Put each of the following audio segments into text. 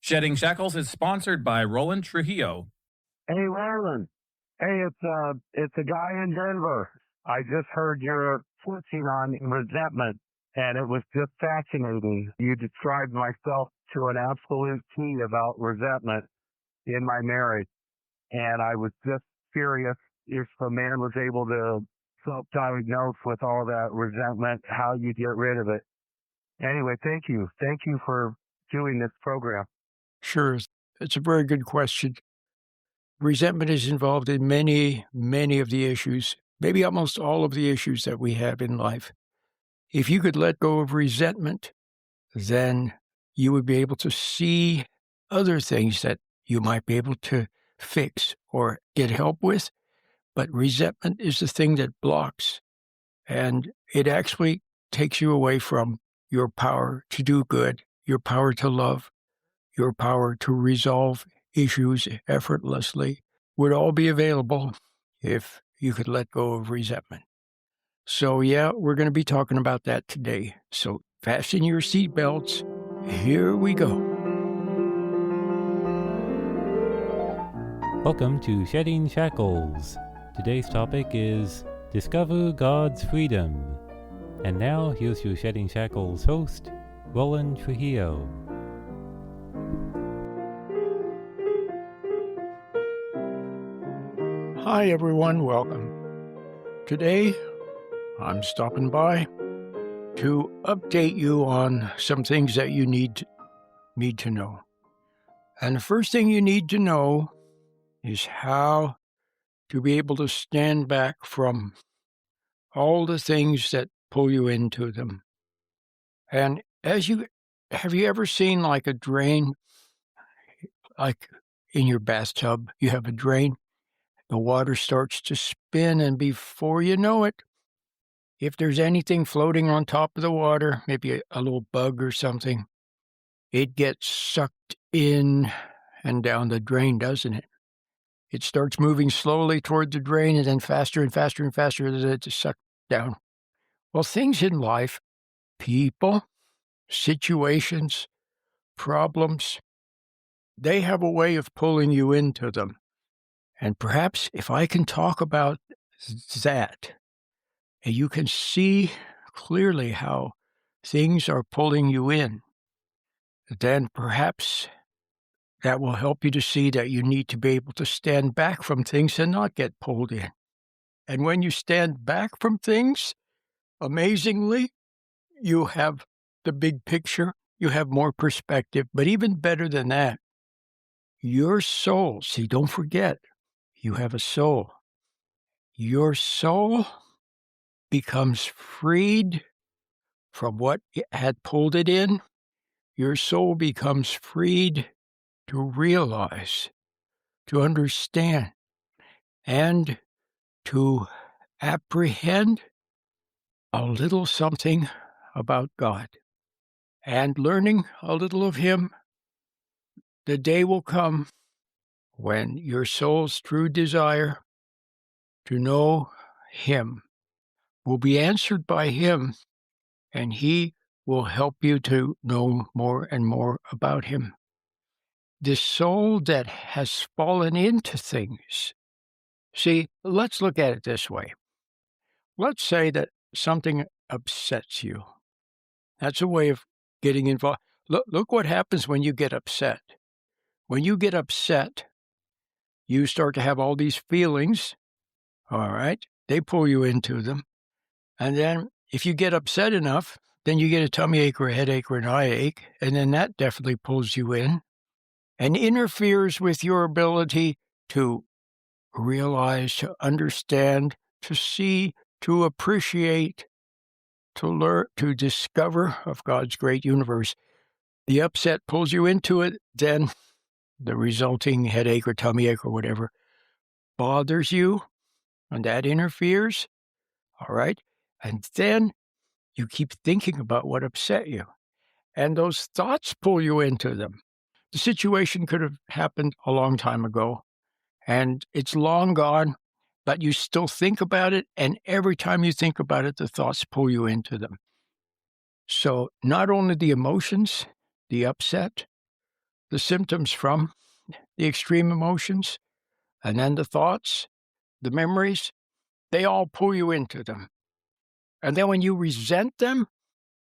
Shedding Shackles is sponsored by Roland Trujillo. Hey, Roland. Hey, it's a guy in Denver. I just heard your touching on resentment, and it was just fascinating. You described myself to an absolute T about resentment in my marriage, and I was just curious if a man was able to self-diagnose with all that resentment, how you get rid of it. Anyway, thank you. Thank you for doing this program. Sure. It's a very good question. Resentment is involved in many, many of the issues, maybe almost all of the issues that we have in life. If you could let go of resentment, then you would be able to see other things that you might be able to fix or get help with. But resentment is the thing that blocks, and it actually takes you away from your power to do good, your power to love, your power to resolve issues effortlessly would all be available if you could let go of resentment. So yeah, we're going to be talking about that today. So fasten your seatbelts. Here we go. Welcome to Shedding Shackles. Today's topic is Discover God's Freedom. And now here's your Shedding Shackles host, Roland Trujillo. Hi everyone, welcome. Today, I'm stopping by to update you on some things that you need to know. And the first thing you need to know is how to be able to stand back from all the things that pull you into them. And have you ever seen like a drain, like in your bathtub, you have a drain? The water starts to spin, and before you know it, if there's anything floating on top of the water, maybe a little bug or something, it gets sucked in and down the drain, doesn't it? It starts moving slowly toward the drain and then faster and faster and faster as it's sucked down. Well, things in life, people, situations, problems, they have a way of pulling you into them. And perhaps if I can talk about that, and you can see clearly how things are pulling you in, then perhaps that will help you to see that you need to be able to stand back from things and not get pulled in. And when you stand back from things, amazingly, you have the big picture, you have more perspective, but even better than that, your soul, see, don't forget, you have a soul. Your soul becomes freed from what had pulled it in. Your soul becomes freed to realize, to understand, and to apprehend a little something about God. And learning a little of Him, the day will come when your soul's true desire to know Him will be answered by Him, and He will help you to know more and more about Him. The soul that has fallen into things. See, let's look at it this way. Let's say that something upsets you. That's a way of getting involved. Look what happens when you get upset. When you get upset, you start to have all these feelings, all right? They pull you into them. And then if you get upset enough, then you get a tummy ache or a headache or an eye ache, and then that definitely pulls you in and interferes with your ability to realize, to understand, to see, to appreciate, to learn, to discover of God's great universe. The upset pulls you into it, then the resulting headache or tummy ache or whatever bothers you, and that interferes, all right? And then you keep thinking about what upset you, and those thoughts pull you into them. The situation could have happened a long time ago, and it's long gone, but you still think about it, and every time you think about it, the thoughts pull you into them. So not only the emotions, the upset, the symptoms from the extreme emotions, and then the thoughts, the memories, they all pull you into them. And then when you resent them,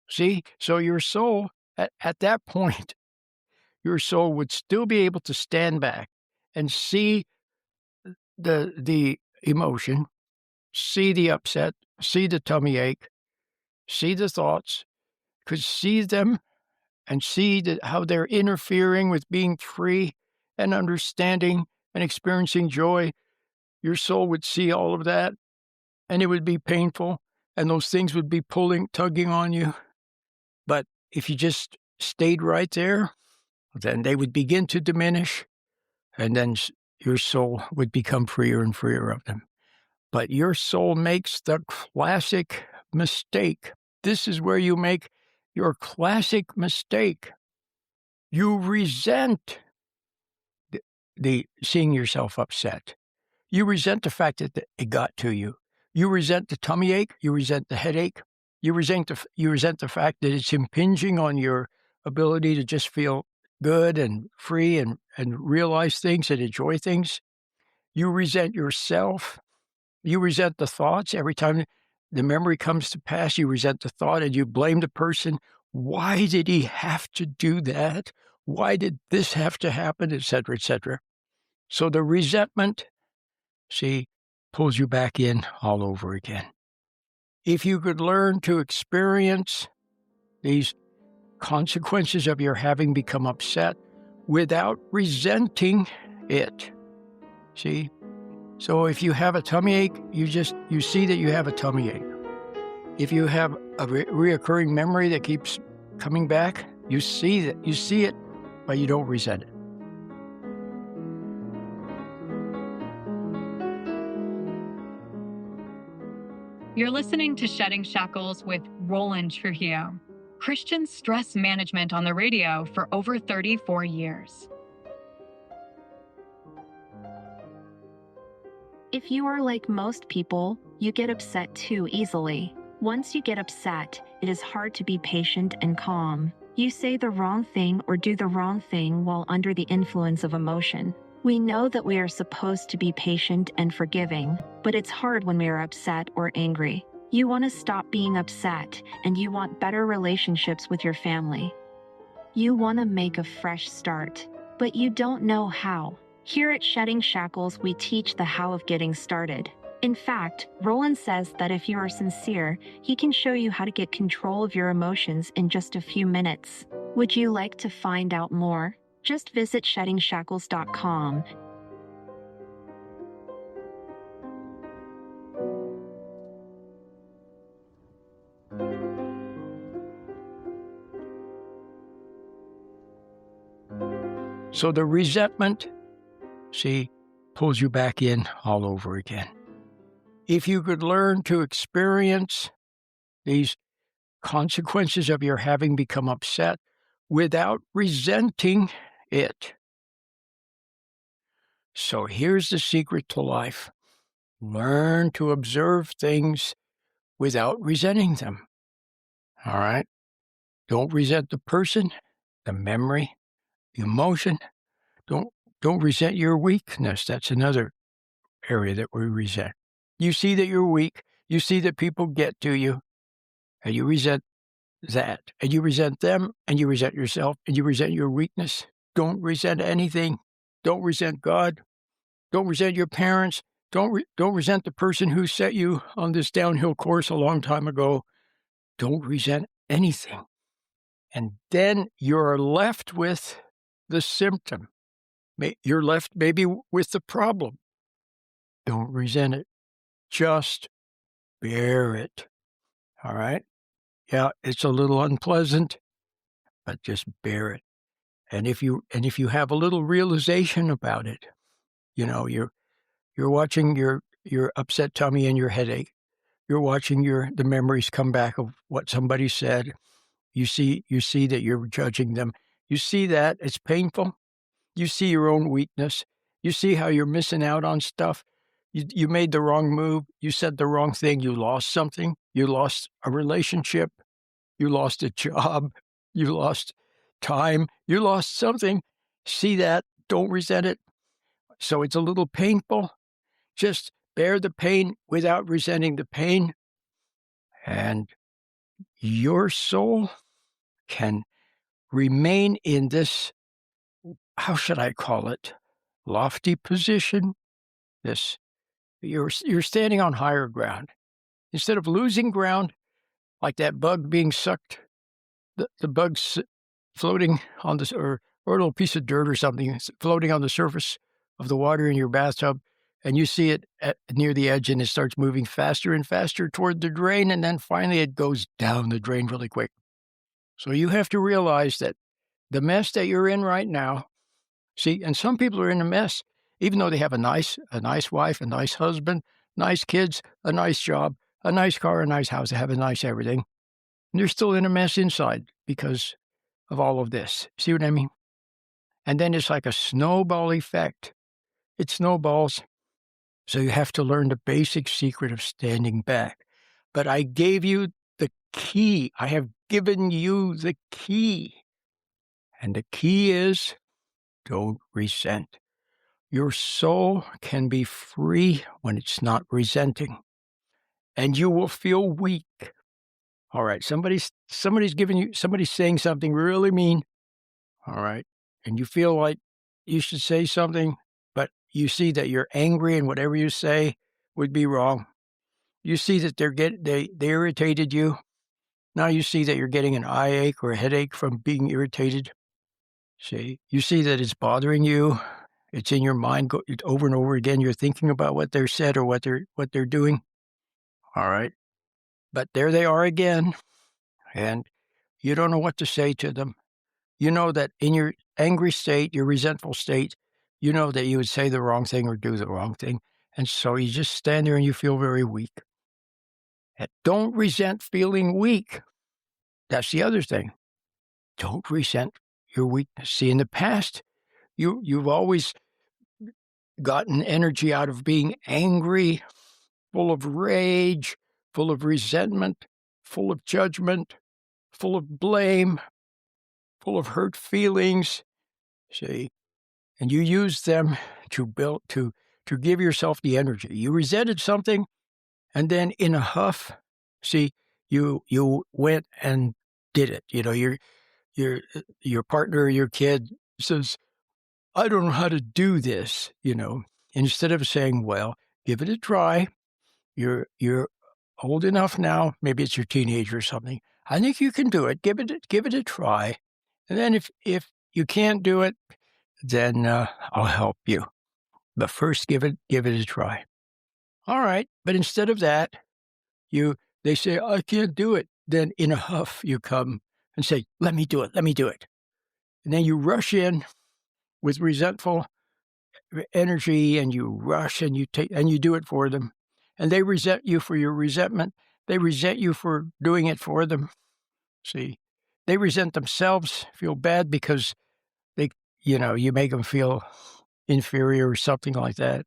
see, so your soul, at that point, your soul would still be able to stand back and see the emotion, see the upset, see the tummy ache, see the thoughts, could see them and see how they're interfering with being free and understanding and experiencing joy. Your soul would see all of that, and it would be painful, and those things would be tugging on you. But if you just stayed right there, then they would begin to diminish, and then your soul would become freer and freer of them. But your soul makes the classic mistake. This is where you make your classic mistake. You resent the seeing yourself upset. You resent the fact that it got to you. You resent the tummy ache. You resent the headache. You resent the fact that it's impinging on your ability to just feel good and free and realize things and enjoy things. You resent yourself. You resent the thoughts. Every time the memory comes to pass, you resent the thought and you blame the person. Why did he have to do that? Why did this have to happen, et cetera, et cetera? So the resentment, see, pulls you back in all over again. If you could learn to experience these consequences of your having become upset without resenting it, see? So if you have a tummy ache, you see that you have a tummy ache. If you have a reoccurring memory that keeps coming back, you see it, but you don't resent it. You're listening to Shedding Shackles with Roland Trujillo, Christian stress management on the radio for over 34 years. If you are like most people, you get upset too easily. Once you get upset, it is hard to be patient and calm. You say the wrong thing or do the wrong thing while under the influence of emotion. We know that we are supposed to be patient and forgiving, but it's hard when we are upset or angry. You want to stop being upset, and you want better relationships with your family. You want to make a fresh start, but you don't know how. Here at Shedding Shackles, we teach the how of getting started. In fact, Roland says that if you are sincere, he can show you how to get control of your emotions in just a few minutes. Would you like to find out more? Just visit sheddingshackles.com. So the resentment, see, pulls you back in all over again. If you could learn to experience these consequences of your having become upset without resenting it. So here's the secret to life. Learn to observe things without resenting them. All right? Don't resent the person, the memory, the emotion. Don't resent your weakness. That's another area that we resent. You see that you're weak. You see that people get to you, and you resent that. And you resent them, and you resent yourself, and you resent your weakness. Don't resent anything. Don't resent God. Don't resent your parents. Don't resent the person who set you on this downhill course a long time ago. Don't resent anything. And then you're left with the symptom. You're left maybe with the problem. Don't resent it. Just bear it. All right? Yeah, it's a little unpleasant, but just bear it. And if you have a little realization about it, you know, you're watching your upset tummy and your headache. You're watching the memories come back of what somebody said. You see that you're judging them. You see that it's painful. You see your own weakness. You see how you're missing out on stuff. You made the wrong move. You said the wrong thing. You lost something. You lost a relationship. You lost a job. You lost time. You lost something. See that? Don't resent it. So it's a little painful. Just bear the pain without resenting the pain. And your soul can remain in this, how should I call it, lofty position. You're standing on higher ground. Instead of losing ground, like that bug being sucked, the bug's floating on this, or a little piece of dirt or something floating on the surface of the water in your bathtub, and you see it near the edge, and it starts moving faster and faster toward the drain, and then finally it goes down the drain really quick. So you have to realize that the mess that you're in right now, see, and some people are in a mess, even though they have a nice wife, a nice husband, nice kids, a nice job, a nice car, a nice house, they have a nice everything. And they're still in a mess inside because of all of this. See what I mean? And then it's like a snowball effect. It snowballs. So you have to learn the basic secret of standing back. But I gave you the key. I have given you the key. And the key is, don't resent. Your soul can be free when it's not resenting. And you will feel weak. All right, somebody's saying something really mean. All right. And you feel like you should say something, but you see that you're angry and whatever you say would be wrong. You see that they irritated you. Now you see that you're getting an eye ache or a headache from being irritated. See, you see that it's bothering you. It's in your mind over and over again. You're thinking about what they're said or what they're doing. All right. But there they are again. And you don't know what to say to them. You know that in your angry state, your resentful state, you know that you would say the wrong thing or do the wrong thing. And so you just stand there and you feel very weak. And don't resent feeling weak. That's the other thing. Don't resent your weakness. See, in the past, you've always gotten energy out of being angry, full of rage, full of resentment, full of judgment, full of blame, full of hurt feelings. See, and you use them to give yourself the energy. You resented something, and then in a huff, see, you went and did it. You know, your partner or your kid says, I don't know how to do this, you know. Instead of saying, well, give it a try. You're old enough now, maybe it's your teenager or something. I think you can do it. Give it a try. And then if you can't do it, then I'll help you. But first, give it a try. All right. But instead of that, they say, I can't do it. Then in a huff, you come and say, let me do it. And then you rush in with resentful energy, and you rush and you do it for them. And they resent you for your resentment. They resent you for doing it for them. See, they resent themselves, feel bad because you make them feel inferior or something like that.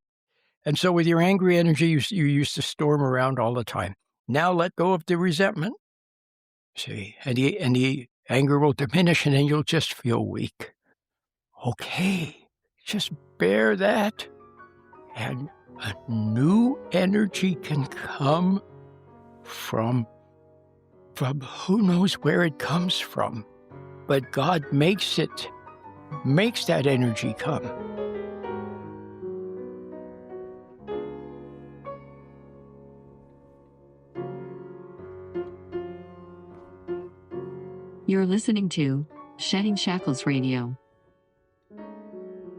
And so with your angry energy, you used to storm around all the time. Now let go of the resentment. See, and the anger will diminish, and then you'll just feel weak. Okay, just bear that, and a new energy can come from who knows where it comes from. But God makes that energy come. You're listening to Shedding Shackles Radio.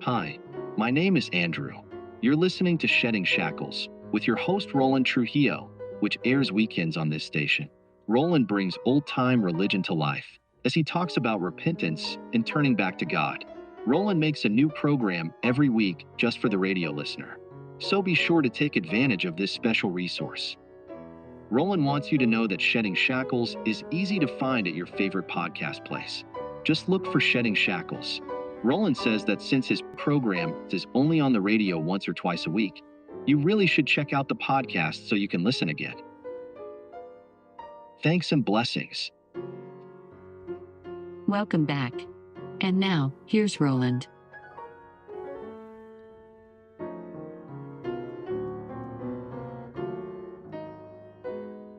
Hi, my name is Andrew. You're listening to Shedding Shackles with your host Roland Trujillo, which airs weekends on this station. Roland brings old-time religion to life as he talks about repentance and turning back to God. Roland makes a new program every week just for the radio listener, so be sure to take advantage of this special resource. Roland wants you to know that Shedding Shackles is easy to find at your favorite podcast place. Just look for Shedding Shackles. Roland says that since his program is only on the radio once or twice a week, you really should check out the podcast so you can listen again. Thanks and blessings. Welcome back. And now, here's Roland.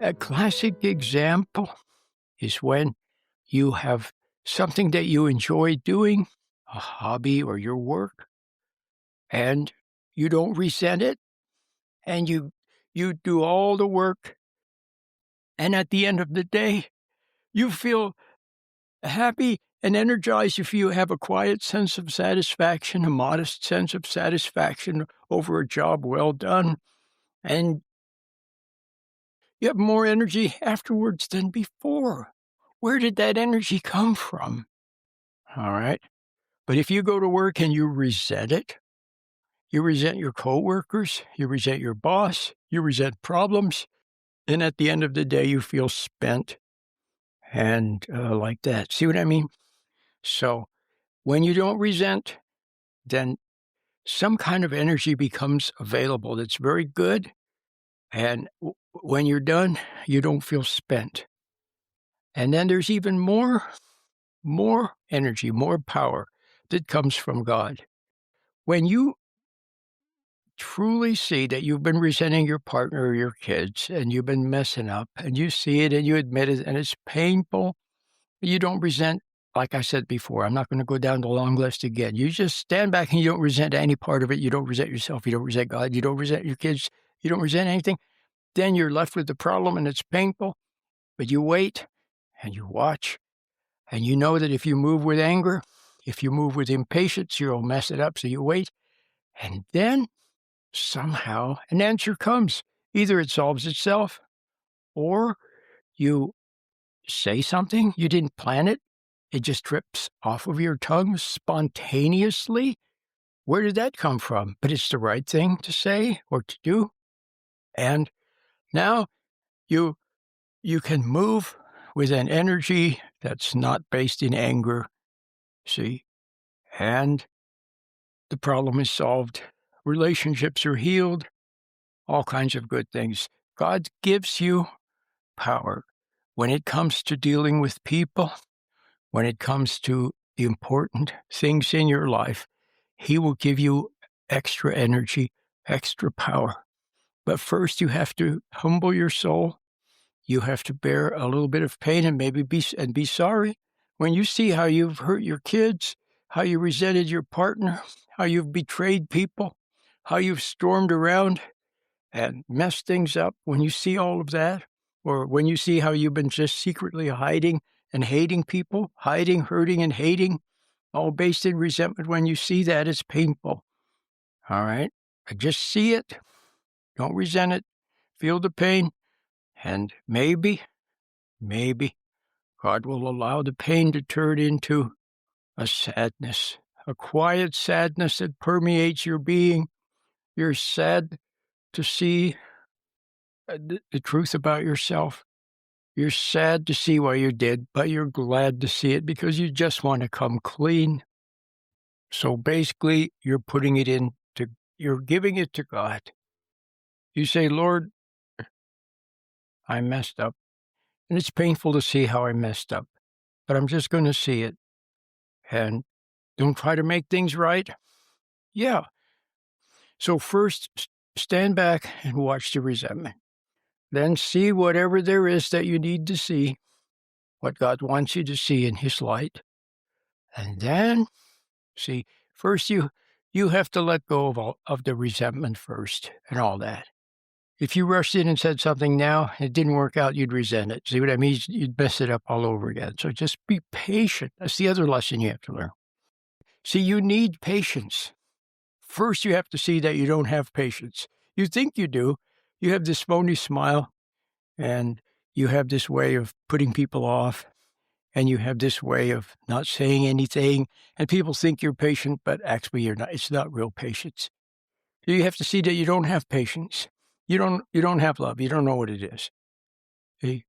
A classic example is when you have something that you enjoy doing, a hobby or your work, and you don't resent it, and you do all the work, and at the end of the day, you feel happy and energized if you have a quiet sense of satisfaction, a modest sense of satisfaction over a job well done, and you have more energy afterwards than before. Where did that energy come from? All right. But if you go to work and you resent it, you resent your coworkers, you resent your boss, you resent problems, and at the end of the day, you feel spent and like that. See what I mean? So when you don't resent, then some kind of energy becomes available that's very good. And when you're done, you don't feel spent. And then there's even more energy, more power that comes from God. When you truly see that you've been resenting your partner or your kids and you've been messing up and you see it and you admit it and it's painful, you don't resent, like I said before, I'm not going to go down the long list again. You just stand back and you don't resent any part of it. You don't resent yourself. You don't resent God. You don't resent your kids. You don't resent anything. Then you're left with the problem and it's painful, but you wait and you watch and you know that if you move with anger, if you move with impatience, you'll mess it up. So you wait and then somehow an answer comes. Either it solves itself or you say something, you didn't plan it. It just drips off of your tongue spontaneously. Where did that come from? But it's the right thing to say or to do. And now you can move with an energy that's not based in anger, see? And the problem is solved. Relationships are healed. All kinds of good things. God gives you power when it comes to dealing with people, when it comes to the important things in your life. He will give you extra energy, extra power. But first, you have to humble your soul. You have to bear a little bit of pain and maybe be sorry. When you see how you've hurt your kids, how you resented your partner, how you've betrayed people, how you've stormed around and messed things up, when you see all of that, or when you see how you've been just secretly hiding and hating people, hiding, hurting, and hating, all based in resentment, when you see that, it's painful. All right? Just see it. Don't resent it. Feel the pain. And maybe God will allow the pain to turn into a sadness, a quiet sadness that permeates your being. You're sad to see the truth about yourself. You're sad to see why you're dead, but you're glad to see it because you just want to come clean. So basically, you're giving it to God. You say, Lord, I messed up. And it's painful to see how I messed up, but I'm just going to see it. And don't try to make things right. Yeah. So first, stand back and watch the resentment. Then see whatever there is that you need to see, what God wants you to see in His light. And then, see, first you have to let go of the resentment first and all that. If you rushed in and said something now, it didn't work out, you'd resent it. See what I mean? You'd mess it up all over again. So just be patient. That's the other lesson you have to learn. See, you need patience. First, you have to see that you don't have patience. You think you do. You have this phony smile, and you have this way of putting people off, and you have this way of not saying anything, and people think you're patient, but actually you're not. It's not real patience. So you have to see that you don't have patience. You don't have love. You don't know what it is. See?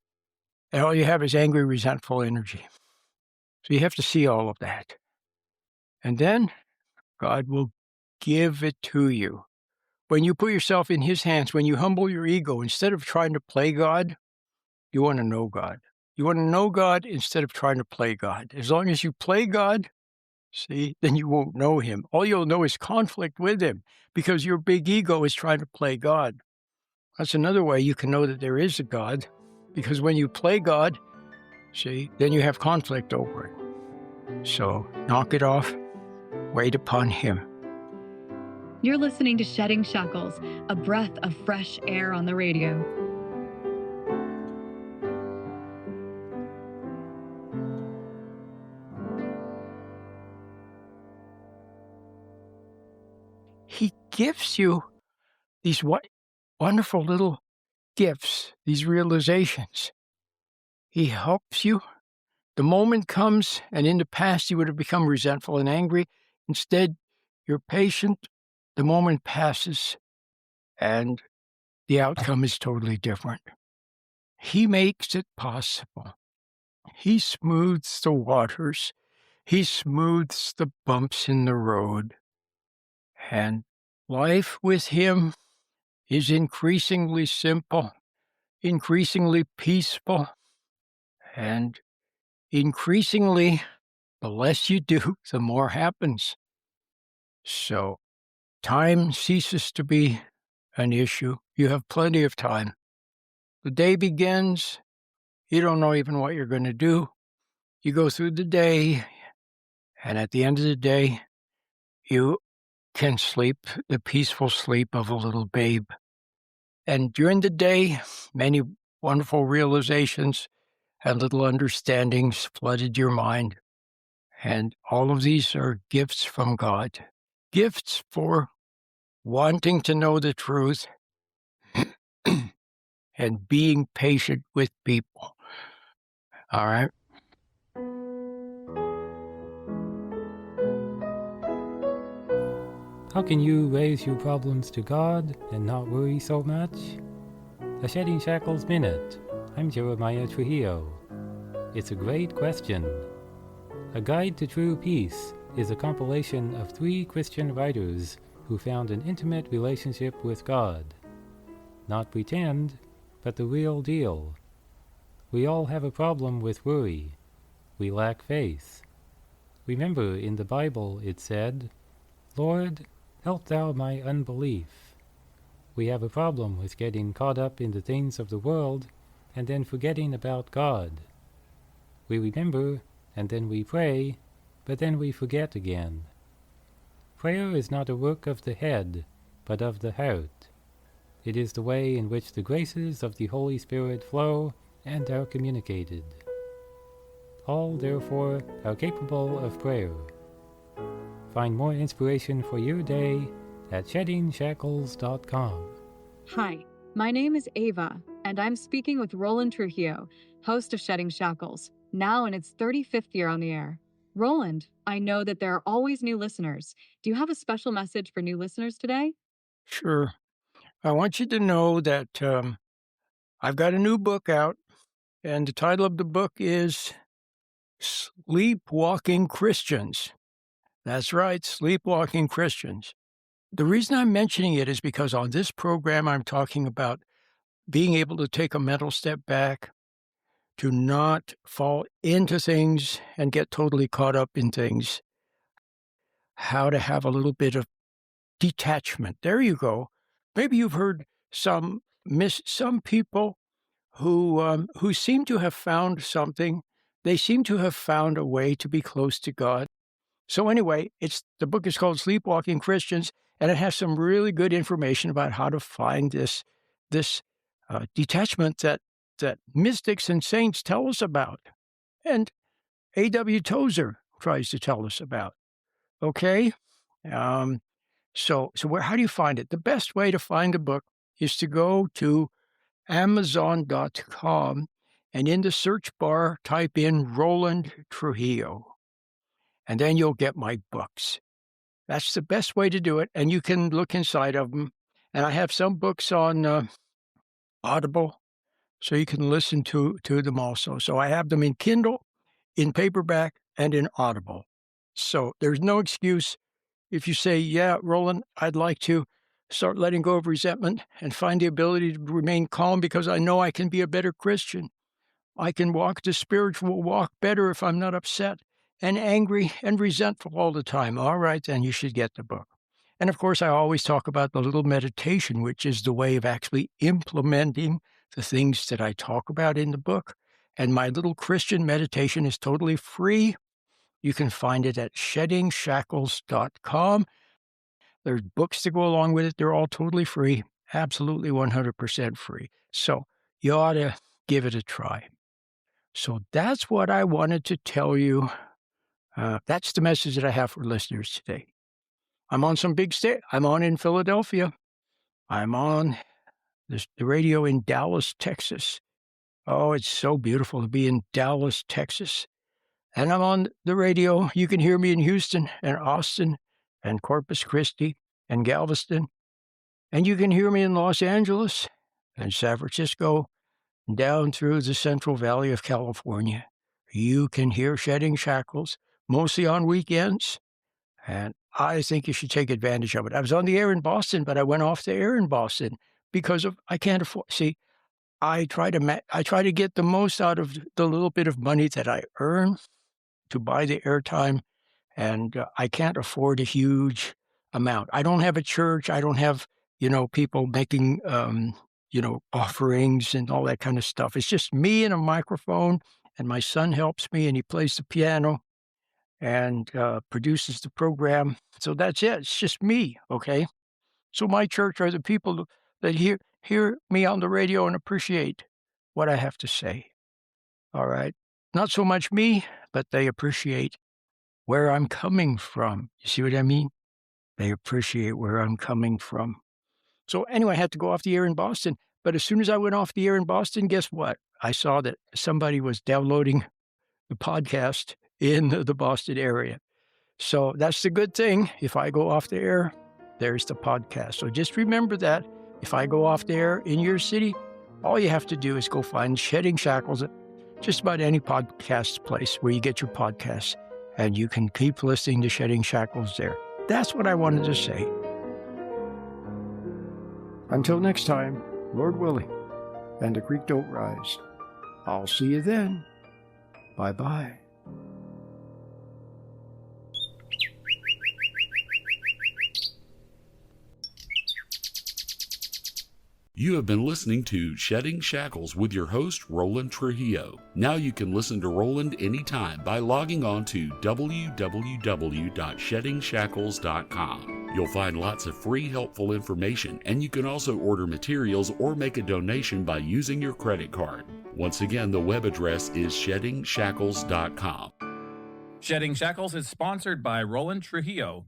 And all you have is angry, resentful energy. So you have to see all of that. And then God will give it to you. When you put yourself in His hands, when you humble your ego, instead of trying to play God, you want to know God. You want to know God instead of trying to play God. As long as you play God, see, then you won't know Him. All you'll know is conflict with Him because your big ego is trying to play God. That's another way you can know that there is a God. Because when you play God, see, then you have conflict over it. So knock it off, wait upon Him. You're listening to Shedding Shackles, a breath of fresh air on the radio. He gives you these wonderful little gifts, these realizations. He helps you. The moment comes, and in the past you would have become resentful and angry. Instead, you're patient. The moment passes, and the outcome is totally different. He makes it possible. He smooths the waters. He smooths the bumps in the road. And life with Him is increasingly simple, increasingly peaceful, and increasingly, the less you do, the more happens. So time ceases to be an issue. You have plenty of time. The day begins. You don't know even what you're going to do. You go through the day, and at the end of the day, you can sleep the peaceful sleep of a little babe. And during the day, many wonderful realizations and little understandings flooded your mind. And all of these are gifts from God. Gifts for wanting to know the truth and being patient with people. All right? How can you raise your problems to God and not worry so much? The Shedding Shackles Minute. I'm Jeremiah Trujillo. It's a great question. A Guide to True Peace is a compilation of 3 Christian writers who found an intimate relationship with God. Not pretend, but the real deal. We all have a problem with worry. We lack faith. Remember, in the Bible it said, "Lord, help thou my unbelief." We have a problem with getting caught up in the things of the world and then forgetting about God. We remember, and then we pray, but then we forget again. Prayer is not a work of the head, but of the heart. It is the way in which the graces of the Holy Spirit flow and are communicated. All, therefore, are capable of prayer. Find more inspiration for your day at sheddingshackles.com. Hi, my name is Ava, and I'm speaking with Roland Trujillo, host of Shedding Shackles, now in its 35th year on the air. Roland, I know that there are always new listeners. Do you have a special message for new listeners today? Sure. I want you to know that I've got a new book out, and the title of the book is Sleepwalking Christians. That's right, Sleepwalking Christians. The reason I'm mentioning it is because on this program I'm talking about being able to take a mental step back, to not fall into things and get totally caught up in things, how to have a little bit of detachment. There you go. Maybe you've heard some people who seem to have found something. They seem to have found a way to be close to God. So anyway, the book is called Sleepwalking Christians, and it has some really good information about how to find this detachment that mystics and saints tell us about, and A.W. Tozer tries to tell us about. Okay, so how do you find it? The best way to find the book is to go to Amazon.com and in the search bar type in Roland Trujillo, and then you'll get my books. That's the best way to do it, and you can look inside of them. And I have some books on Audible, so you can listen to them also. So I have them in Kindle, in paperback, and in Audible. So there's no excuse if you say, yeah, Roland, I'd like to start letting go of resentment and find the ability to remain calm because I know I can be a better Christian. I can walk the spiritual walk better if I'm not upset and angry and resentful all the time. All right, then you should get the book. And of course, I always talk about the little meditation, which is the way of actually implementing the things that I talk about in the book. And my little Christian meditation is totally free. You can find it at sheddingshackles.com. There's books to go along with it. They're all totally free, absolutely 100% free. So you ought to give it a try. So that's what I wanted to tell you. That's the message that I have for listeners today. I'm on some big stage. I'm on in Philadelphia. I'm on the radio in Dallas, Texas. Oh, it's so beautiful to be in Dallas, Texas. And I'm on the radio. You can hear me in Houston and Austin and Corpus Christi and Galveston. And you can hear me in Los Angeles and San Francisco, down through the Central Valley of California. You can hear Shedding Shackles, mostly on weekends. And I think you should take advantage of it. I was on the air in Boston, but I went off the air in Boston because I can't afford. See, I try to get the most out of the little bit of money that I earn to buy the airtime, and I can't afford a huge amount. I don't have a church. I don't have, people making, offerings and all that kind of stuff. It's just me and a microphone, and my son helps me, and he plays the piano and produces the program. So that's it. It's just me, okay? So my church are the people that hear me on the radio and appreciate what I have to say. All right? Not so much me, but they appreciate where I'm coming from. You see what I mean? They appreciate where I'm coming from. So anyway, I had to go off the air in Boston. But as soon as I went off the air in Boston, guess what? I saw that somebody was downloading the podcast in the Boston area. So that's the good thing. If I go off the air, there's the podcast. So just remember that. If I go off the air in your city, all you have to do is go find Shedding Shackles at just about any podcast place where you get your podcasts, and you can keep listening to Shedding Shackles there. That's what I wanted to say. Until next time, Lord willing, and the creek don't rise. I'll see you then. Bye-bye. You have been listening to Shedding Shackles with your host, Roland Trujillo. Now you can listen to Roland anytime by logging on to www.sheddingshackles.com. You'll find lots of free, helpful information, and you can also order materials or make a donation by using your credit card. Once again, the web address is sheddingshackles.com. Shedding Shackles is sponsored by Roland Trujillo.